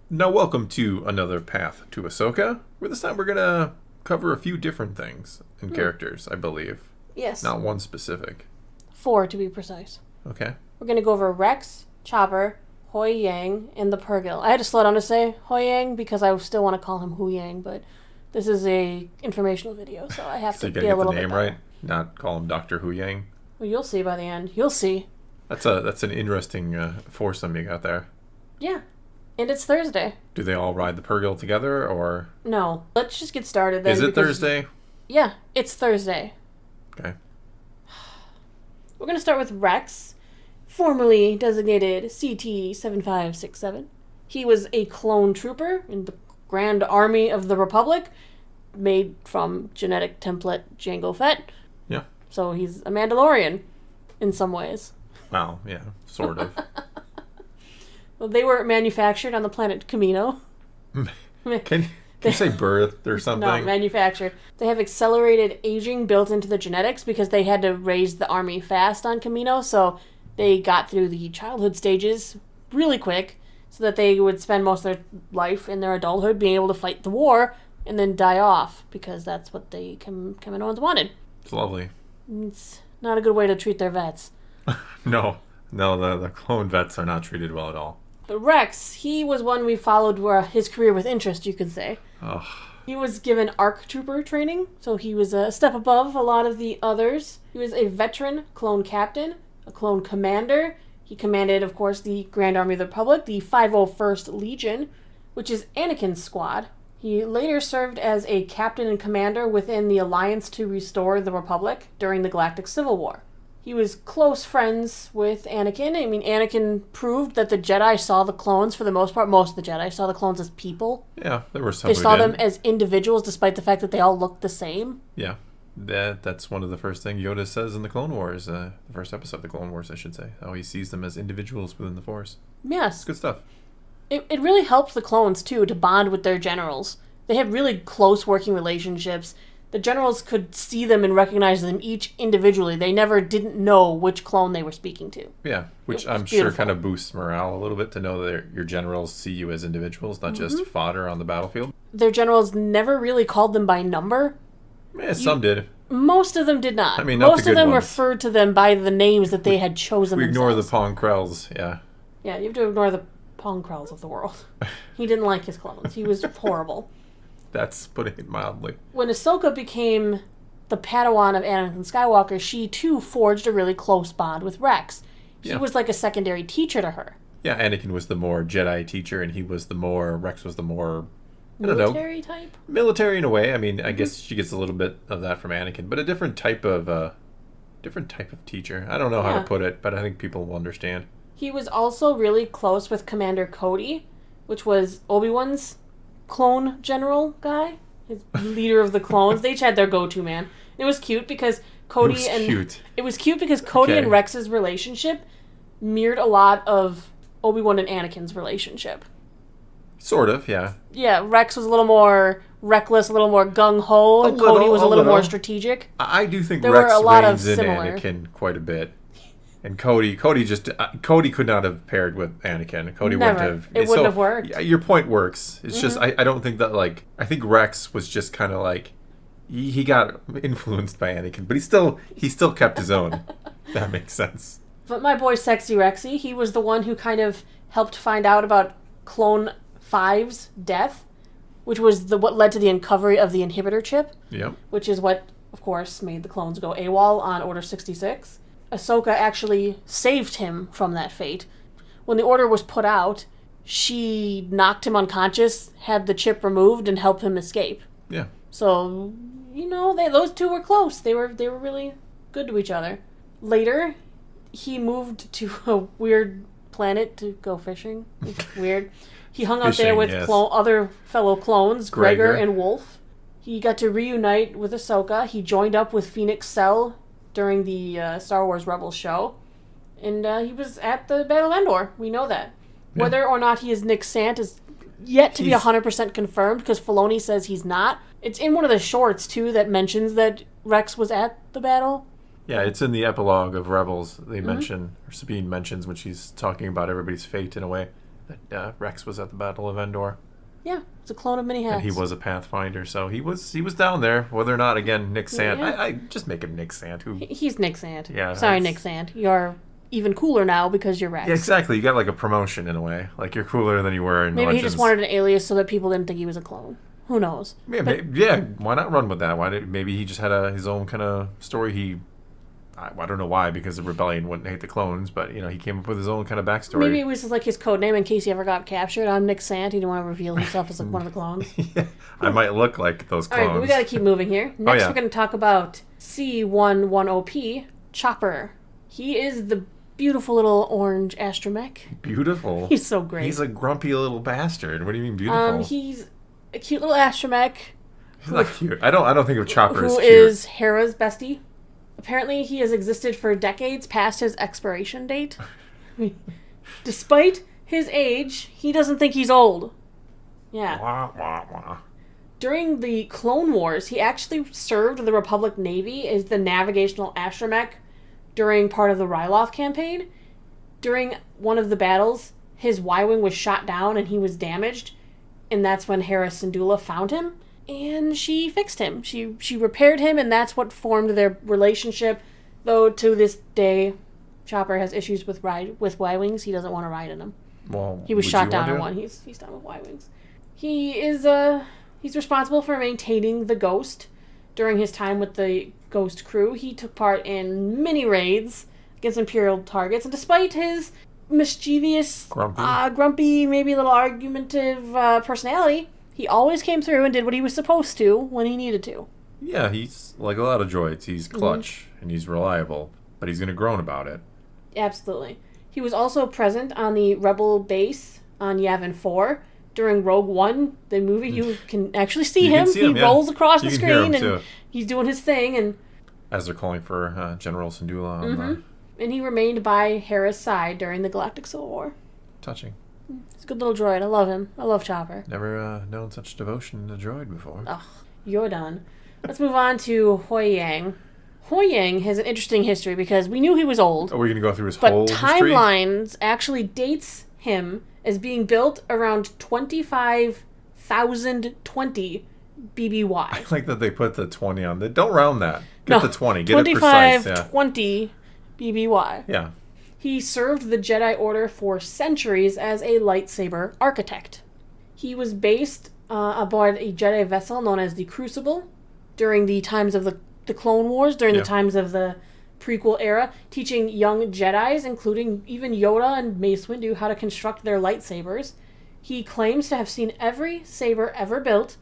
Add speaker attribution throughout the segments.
Speaker 1: Now, welcome to another Path to Ahsoka, where this time we're going to cover a few different things and characters, I believe.
Speaker 2: Yes.
Speaker 1: Not one specific.
Speaker 2: 4 to be precise.
Speaker 1: Okay.
Speaker 2: We're going to go over Rex, Chopper, Huyang, and the Purrgil. I had to slow down to say Huyang because I still want to call him Huyang, but this is a informational video, so I have
Speaker 1: So
Speaker 2: to
Speaker 1: you
Speaker 2: be
Speaker 1: got to
Speaker 2: a
Speaker 1: get
Speaker 2: little
Speaker 1: the
Speaker 2: bit
Speaker 1: name
Speaker 2: better.
Speaker 1: right, not call him Dr. Huyang.
Speaker 2: Well, you'll see by the end. You'll see.
Speaker 1: That's an interesting foursome you got there.
Speaker 2: Yeah. And it's Thursday.
Speaker 1: Do they all ride the Purrgil together, or
Speaker 2: No. Let's just get started then.
Speaker 1: is it
Speaker 2: because-
Speaker 1: Thursday?
Speaker 2: Yeah, it's Thursday.
Speaker 1: Okay.
Speaker 2: We're going to start with Rex, formerly designated CT-7567. He was a clone trooper in the Grand Army of the Republic, made from genetic template Jango Fett.
Speaker 1: Yeah.
Speaker 2: So he's a Mandalorian in some ways.
Speaker 1: Well, yeah, sort of.
Speaker 2: Well, they were manufactured on the planet Kamino.
Speaker 1: Can you say birthed or something?
Speaker 2: No, manufactured. They have accelerated aging built into the genetics because they had to raise the army fast on Kamino, so they got through the childhood stages really quick so that they would spend most of their life in their adulthood being able to fight the war and then die off because that's what the Kaminoans wanted.
Speaker 1: It's lovely.
Speaker 2: It's not a good way to treat their vets.
Speaker 1: No, the clone vets are not treated well at all.
Speaker 2: But Rex, he was one we followed his career with interest, you could say.
Speaker 1: Ugh.
Speaker 2: He was given ARC Trooper training, so he was a step above a lot of the others. He was a veteran clone captain, a clone commander. He commanded, of course, the Grand Army of the Republic, the 501st Legion, which is Anakin's squad. He later served as a captain and commander within the Alliance to Restore the Republic during the Galactic Civil War. He was close friends with Anakin. I mean, Anakin proved that the Jedi saw the clones, for the most part, most of the Jedi saw the clones as people.
Speaker 1: Yeah, there were some
Speaker 2: They
Speaker 1: who
Speaker 2: saw
Speaker 1: did.
Speaker 2: them as individuals, despite the fact that they all looked the same.
Speaker 1: Yeah, that's one of the first things Yoda says in the Clone Wars, the first episode of the Clone Wars, I should say. How he sees them as individuals within the Force.
Speaker 2: Yes.
Speaker 1: It's good stuff.
Speaker 2: It really helped the clones, too, to bond with their generals. They had really close working relationships. The generals could see them and recognize them each individually. They never didn't know which clone they were speaking to.
Speaker 1: Yeah, which
Speaker 2: It was
Speaker 1: I'm sure
Speaker 2: beautiful.
Speaker 1: kind of boosts morale a little bit to know that your generals see you as individuals, not just fodder on the battlefield.
Speaker 2: Their generals never really called them by number.
Speaker 1: Yeah, some did.
Speaker 2: Most of them did not.
Speaker 1: I mean, not the
Speaker 2: Most of
Speaker 1: good
Speaker 2: them
Speaker 1: ones.
Speaker 2: referred to them by the names that they had chosen
Speaker 1: We ignore the
Speaker 2: themselves.
Speaker 1: Pong Krells, yeah.
Speaker 2: Yeah, you have to ignore the Pongkrells of the world. He didn't like his clones. He was horrible.
Speaker 1: That's putting it mildly.
Speaker 2: When Ahsoka became the Padawan of Anakin Skywalker, she too forged a really close bond with Rex. He
Speaker 1: Yeah.
Speaker 2: was like a secondary teacher to her.
Speaker 1: Yeah, Anakin was the more Jedi teacher, and Rex was the more, I don't know,
Speaker 2: Military type?
Speaker 1: military in a way. I mean, I guess she gets a little bit of that from Anakin, but a different type of teacher. I don't know how
Speaker 2: Yeah.
Speaker 1: to put it, but I think people will understand.
Speaker 2: He was also really close with Commander Cody, which was Obi-Wan's clone general guy, his leader of the clones. They each had their go-to man. It was cute because Cody
Speaker 1: It was cute.
Speaker 2: Cody
Speaker 1: Okay.
Speaker 2: and Rex's relationship mirrored a lot of Obi-Wan and Anakin's relationship.
Speaker 1: Sort of, yeah.
Speaker 2: Yeah, Rex was a little more reckless, a little more gung-ho, and Cody was a little more strategic.
Speaker 1: I do think
Speaker 2: There
Speaker 1: Rex
Speaker 2: were a lot of
Speaker 1: reins in
Speaker 2: similar.
Speaker 1: Anakin quite a bit. And Cody could not have paired with Anakin. Cody
Speaker 2: Never.
Speaker 1: wouldn't have.
Speaker 2: It wouldn't have worked.
Speaker 1: Yeah, your point works. It's just I don't think that I think Rex was just kind of like he got influenced by Anakin, but he still kept his own. If that makes sense.
Speaker 2: But my boy Sexy Rexy, he was the one who kind of helped find out about Clone 5's death, which was what led to the uncovery of the inhibitor chip,
Speaker 1: Yep.
Speaker 2: which is what, of course, made the clones go AWOL on Order 66. Ahsoka actually saved him from that fate. When the order was put out, she knocked him unconscious, had the chip removed, and helped him escape.
Speaker 1: Yeah.
Speaker 2: So, those two were close. They were really good to each other. Later, he moved to a weird planet to go fishing. It's weird. He hung out there
Speaker 1: Fishing,
Speaker 2: with
Speaker 1: yes.
Speaker 2: Other fellow clones, Gregor
Speaker 1: Gregor.
Speaker 2: and Wolf. He got to reunite with Ahsoka. He joined up with Phoenix Cell during the Star Wars Rebels show. And he was at the Battle of Endor. We know that.
Speaker 1: Yeah.
Speaker 2: Whether or not he is Nick Sant is yet to be
Speaker 1: He's-
Speaker 2: 100% confirmed, because Filoni says he's not. It's in one of the shorts, too, that mentions that Rex was at the battle.
Speaker 1: Yeah, it's in the epilogue of Rebels. They mention, or Sabine mentions when she's talking about everybody's fate in a way. that Rex was at the Battle of Endor.
Speaker 2: Yeah, it's a clone of Mini Hats.
Speaker 1: And he was a Pathfinder, so he was down there. Whether or not, again, Nick Sant.
Speaker 2: Yeah.
Speaker 1: I just make him Nick Sant.
Speaker 2: He's Nick Sant.
Speaker 1: Yeah.
Speaker 2: Sorry, Nick Sant. You're even cooler now because you're Rex.
Speaker 1: Yeah, exactly. You got like a promotion in a way. Like you're cooler than you were in
Speaker 2: Maybe
Speaker 1: Legends.
Speaker 2: he just wanted an alias so that people didn't think he was a clone. Who knows?
Speaker 1: Yeah, why not run with that? Maybe he just had his own kind of story. I don't know why, because the rebellion wouldn't hate the clones, but he came up with his own kind of backstory.
Speaker 2: Maybe it was just like his code name in case he ever got captured. I'm Nick Sant. He didn't want to reveal himself as like one of the clones.
Speaker 1: Yeah, I might look like those clones.
Speaker 2: All right, but we got to keep moving here. Next, we're going to talk about C11OP Chopper. He is the beautiful little orange astromech.
Speaker 1: Beautiful.
Speaker 2: He's so great.
Speaker 1: He's a grumpy little bastard. What do you mean beautiful?
Speaker 2: He's a cute little astromech.
Speaker 1: He's not cute. I don't think of Chopper as cute.
Speaker 2: Who is Hera's bestie. Apparently, he has existed for decades past his expiration date. Despite his age, he doesn't think he's old. Yeah.
Speaker 1: Wah, wah, wah.
Speaker 2: During the Clone Wars, he actually served the Republic Navy as the navigational astromech during part of the Ryloth campaign. During one of the battles, his Y-Wing was shot down and he was damaged, and that's when Hera Syndulla found him. And she fixed him. She repaired him, and that's what formed their relationship. Though to this day, Chopper has issues with Y-Wings. He doesn't want to ride in them.
Speaker 1: Well,
Speaker 2: he was shot down in one. He's done with Y-Wings. He is he's responsible for maintaining the Ghost. During his time with the Ghost crew, he took part in many raids against Imperial targets, and despite his mischievous, grumpy, maybe a little argumentative personality, he always came through and did what he was supposed to when he needed to.
Speaker 1: Yeah, he's like a lot of droids. He's clutch, and he's reliable, but he's going to groan about it.
Speaker 2: Absolutely. He was also present on the Rebel base on Yavin 4. During Rogue One, the movie, you can actually see him. He rolls across the screen, and he's doing his thing. And
Speaker 1: as they're calling for General Syndulla on the...
Speaker 2: And he remained by Hera's side during the Galactic Civil War.
Speaker 1: Touching.
Speaker 2: He's a good little droid. I love him. I love Chopper.
Speaker 1: Never known such devotion to a droid before.
Speaker 2: Ugh, you're done. Let's move on to Huyang. Huyang has an interesting history because we knew he was old.
Speaker 1: Are we going to go through his whole history?
Speaker 2: But Timelines actually dates him as being built around 25,020 BBY.
Speaker 1: I like that they put the 20 on. Don't round that. Get the 20. Get it precise.
Speaker 2: 2520 BBY.
Speaker 1: Yeah.
Speaker 2: He served the Jedi Order for centuries as a lightsaber architect. He was based aboard a Jedi vessel known as the Crucible during the times of the Clone Wars, during the times of the prequel era, teaching young Jedis, including even Yoda and Mace Windu, how to construct their lightsabers. He claims to have seen every saber ever built.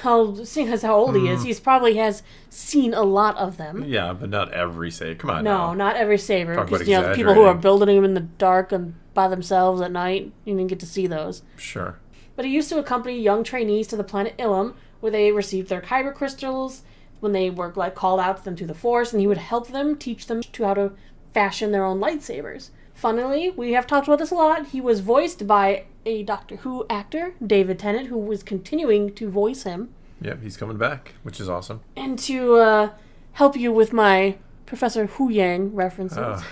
Speaker 2: Well, seeing as how old he is, he probably has seen a lot of them.
Speaker 1: Yeah, but not every saber. Come on.
Speaker 2: No, not every saber.
Speaker 1: Talk about
Speaker 2: Because the people who are building them in the dark and by themselves at night, you didn't get to see those.
Speaker 1: Sure.
Speaker 2: But he used to accompany young trainees to the planet Ilum, where they received their kyber crystals when they were called out to them to the Force, and he would help them, teach them how to fashion their own lightsabers. Funnily, we have talked about this a lot, he was voiced by a Doctor Who actor, David Tennant, who was continuing to voice him.
Speaker 1: Yep, he's coming back, which is awesome.
Speaker 2: And to help you with my Professor Huyang references,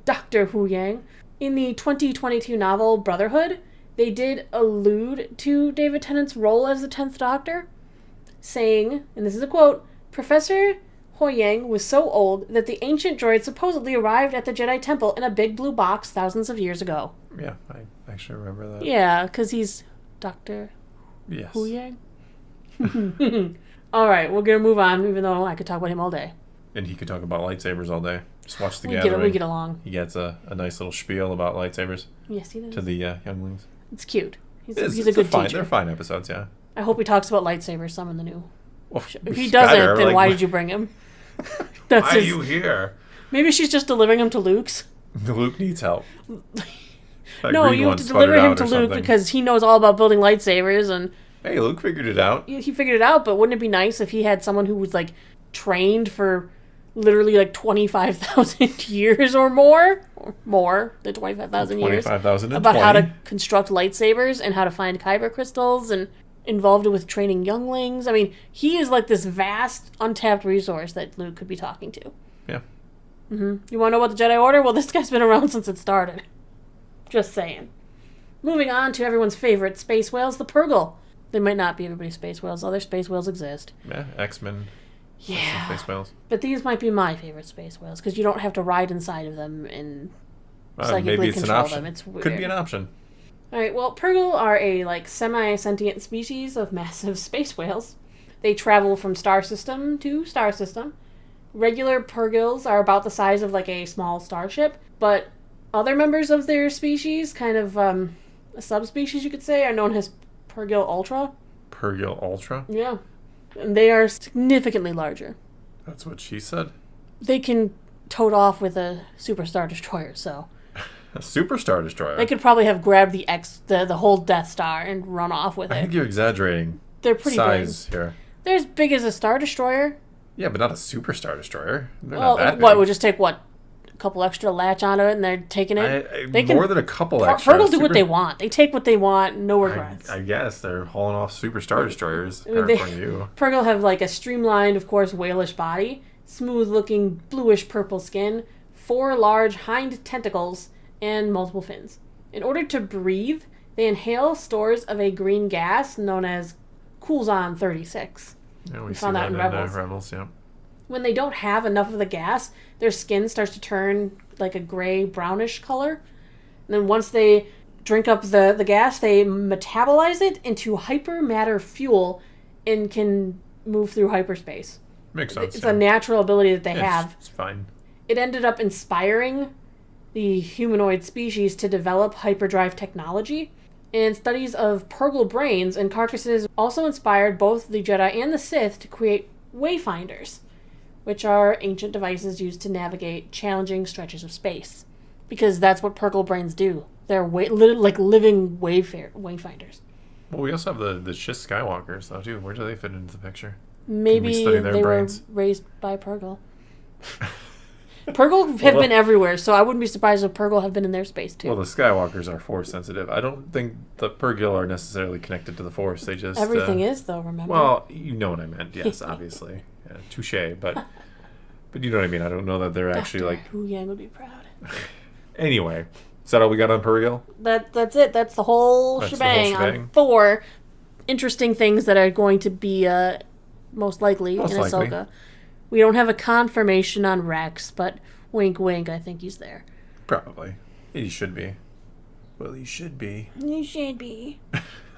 Speaker 2: Dr. Huyang, in the 2022 novel Brotherhood, they did allude to David Tennant's role as the 10th Doctor, saying, and this is a quote, Professor Huyang was so old that the ancient droid supposedly arrived at the Jedi Temple in a big blue box thousands of years ago.
Speaker 1: Yeah, I actually remember that.
Speaker 2: Yeah, because he's Dr.
Speaker 1: Yes.
Speaker 2: Huyang. All right, we're going to move on, even though I could talk about him all day.
Speaker 1: And he could talk about lightsabers all day. Just watch the gathering.
Speaker 2: We get along.
Speaker 1: He gets a nice little spiel about lightsabers.
Speaker 2: Yes, he does.
Speaker 1: To the younglings.
Speaker 2: It's cute. He's a good
Speaker 1: teacher.
Speaker 2: They're
Speaker 1: fine episodes, yeah.
Speaker 2: I hope he talks about lightsabers some in the new.
Speaker 1: Well,
Speaker 2: if he doesn't, then why did you bring him?
Speaker 1: Why are you here?
Speaker 2: Maybe she's just delivering him to Luke's.
Speaker 1: Luke needs help.
Speaker 2: No, you have to deliver him to Luke because he knows all about building lightsabers. And
Speaker 1: hey, Luke figured it out.
Speaker 2: He figured it out, but wouldn't it be nice if he had someone who was trained for literally 25,000 years or more? Or more than 25,000 years.
Speaker 1: 25,000
Speaker 2: about how to construct lightsabers and how to find kyber crystals and involved with training younglings. I mean, he is this vast, untapped resource that Luke could be talking to.
Speaker 1: Yeah.
Speaker 2: You want to know about the Jedi Order? Well, this guy's been around since it started. Just saying. Moving on to everyone's favorite space whales, the Purrgil. They might not be everybody's space whales. Other space whales exist.
Speaker 1: Yeah, X-Men.
Speaker 2: Yeah.
Speaker 1: Space whales.
Speaker 2: But these might be my favorite space whales because you don't have to ride inside of them and psychically
Speaker 1: maybe it's
Speaker 2: control
Speaker 1: an option.
Speaker 2: them. It's weird.
Speaker 1: Could be an option.
Speaker 2: All right, well, Purrgil are a semi-sentient species of massive space whales. They travel from star system to star system. Regular Purrgils are about the size of a small starship, but other members of their species, kind of a subspecies you could say, are known as Purrgil Ultra.
Speaker 1: Purrgil Ultra?
Speaker 2: Yeah. And they are significantly larger.
Speaker 1: That's what she said.
Speaker 2: They can tote off with a Super Star Destroyer, so...
Speaker 1: A Super Star Destroyer?
Speaker 2: They could probably have grabbed the whole Death Star and run off with it.
Speaker 1: I think you're exaggerating.
Speaker 2: They're pretty
Speaker 1: size
Speaker 2: big.
Speaker 1: Here.
Speaker 2: They're as big as a Star Destroyer.
Speaker 1: Yeah, but not a Super Star Destroyer. They're
Speaker 2: Well,
Speaker 1: not that big.
Speaker 2: what, would just take, a couple extra latch onto it and they're taking it?
Speaker 1: They more than a couple extra.
Speaker 2: Purrgil do what they want. They take what they want, no regrets.
Speaker 1: I guess they're hauling off Super Star Destroyers,
Speaker 2: I mean,
Speaker 1: according to you.
Speaker 2: Purrgil have a streamlined, of course, whalish body, smooth-looking bluish-purple skin, 4 large hind tentacles, and multiple fins. In order to breathe, they inhale stores of a green gas known as Coulson 36.
Speaker 1: Yeah, we
Speaker 2: found
Speaker 1: see
Speaker 2: that in Rebels.
Speaker 1: Yeah.
Speaker 2: When they don't have enough of the gas, their skin starts to turn like a gray-brownish color. And then once they drink up the gas, they metabolize it into hypermatter fuel and can move through hyperspace.
Speaker 1: Makes sense.
Speaker 2: It's a natural ability that they have.
Speaker 1: It's fine.
Speaker 2: It ended up inspiring the humanoid species to develop hyperdrive technology, and studies of Purrgil brains and carcasses also inspired both the Jedi and the Sith to create wayfinders, which are ancient devices used to navigate challenging stretches of space. Because that's what Purrgil brains do. They're living wayfinders.
Speaker 1: Well, we also have the Shish Skywalkers, though, too. Where do they fit into the picture?
Speaker 2: Maybe they
Speaker 1: brains?
Speaker 2: were raised by Purrgil. Purrgil have been everywhere, so I wouldn't be surprised if Purrgil have been in their space, too.
Speaker 1: Well, the Skywalkers are Force sensitive. I don't think the Purrgil are necessarily connected to the Force. They just...
Speaker 2: Everything is, though, remember?
Speaker 1: Well, you know what I meant. Yes, obviously. Yeah, touche, but you know what I mean. I don't know that they're actually,
Speaker 2: Huyang would be proud.
Speaker 1: Anyway, is that all we got on Purrgil?
Speaker 2: That's it. That's the whole shebang on 4 interesting things that are going to be most likely in Ahsoka. We don't have a confirmation on Rex, but wink, wink, I think he's there.
Speaker 1: Probably. He should be. Well, he should be.
Speaker 2: He should be.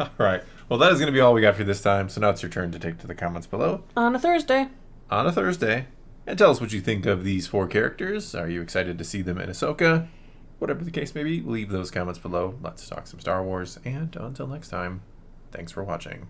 Speaker 1: All right. Well, that is going to be all we got for this time, so now it's your turn to take to the comments below.
Speaker 2: On a Thursday.
Speaker 1: And tell us what you think of these 4 characters. Are you excited to see them in Ahsoka? Whatever the case may be, leave those comments below. Let's talk some Star Wars, and until next time, thanks for watching.